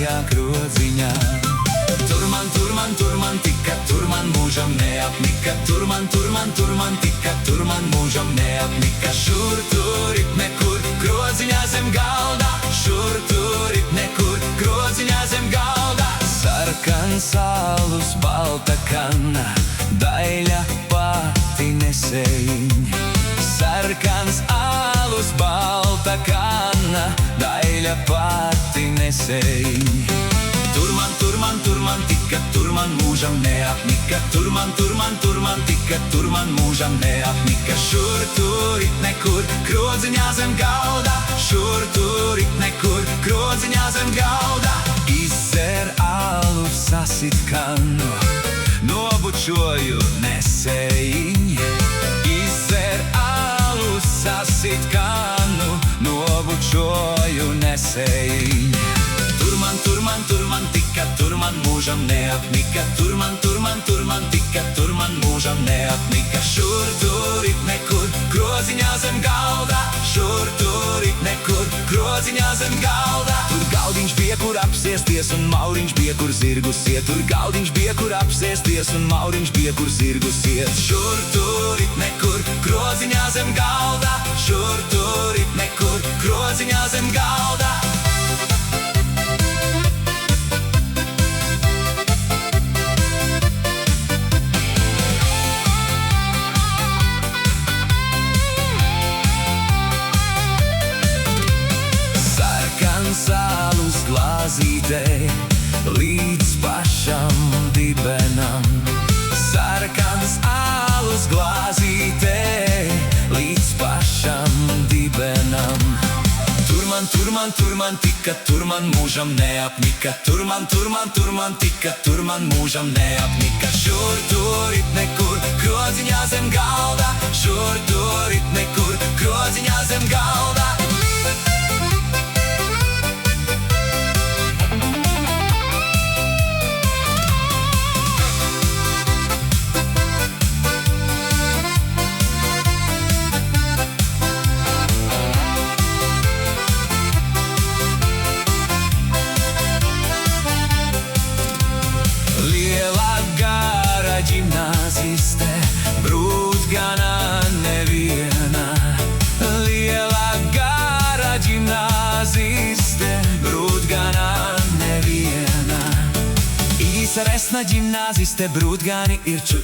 tajā groziņā. Tur man tika, tur man mūžam neapnika. Tur man tika, tur man mūžam neapnika. Šur tur it nekur, groziņā zem galda. Šur tur it nekur, groziņā zem galda. Sarkans alus, balta kanna, daļa pati nesējiņ. Sarkans alus, balta kanna, daļa pati nesējiņ. Tur man tika, tur man mūžam neapnika. Tur man tika, tur man mūžam neapnika. Šur tur it nekur, groziņā zem galda. Šur tur it nekur, groziņā zem galda. Izdzer alu, sasit kannu, nobučoju nesējiņ. Izdzer alu, sasit kannu, nobučoju nesējiņ. Tur man tika, tur man mūžam neapnika. Tur man tika, tur man mūžam neapnika. Šur tur it nekur, groziņā zem galda. Šur tur it nekur, groziņā zem galda. Tur galdiņš bija, kur apsēsties, un mauriņš bija, kur zirgus iet. Tur galdiņš bija, kur apsēsties, un mauriņš bija, kur zirgus iet. Šur tur it nekur, groziņā zem galda. Šur tur it nekur, groziņā zem galda. Alus glāzītē, līdz pašam dibenam. Sarkans alus glāzītē, līdz pašam dibenam. Tur man tika, tur man mūžam neapnika. Tur man tika, tur man mūžam neapnika. Šur tur it nekur, groziņā zem galda. Šur tur it nekur, groziņā zem galda. Ģimnāziste, brūtgana neviena. Liela gara ģimnāziste, brūtgana neviena. Īsa resna ģimnāziste, brūtgani ir ču.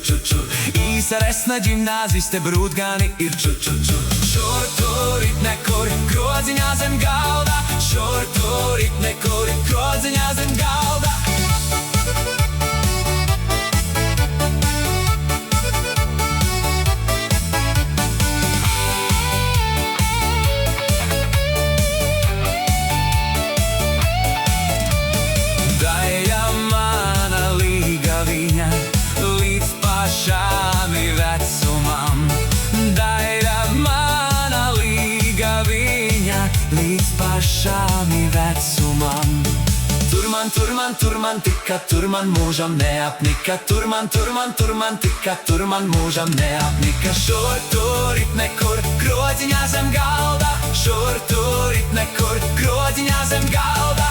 Īsa resna ģimnāziste, brūtgani ir ču. Šur tur it nekur, groziņā zem galda. Šur tur it nekur, groziņā zem galda. Pašāmi vecumam, daļa mana līga viņa, līdz pašāmi vecumam. Tur man tika, tur man mūžam neapnika. Tur man tika, tur man mūžam neapnika. Šur tur it nekur, groziņā zem galda. Šur tur it nekur, groziņā zem galda.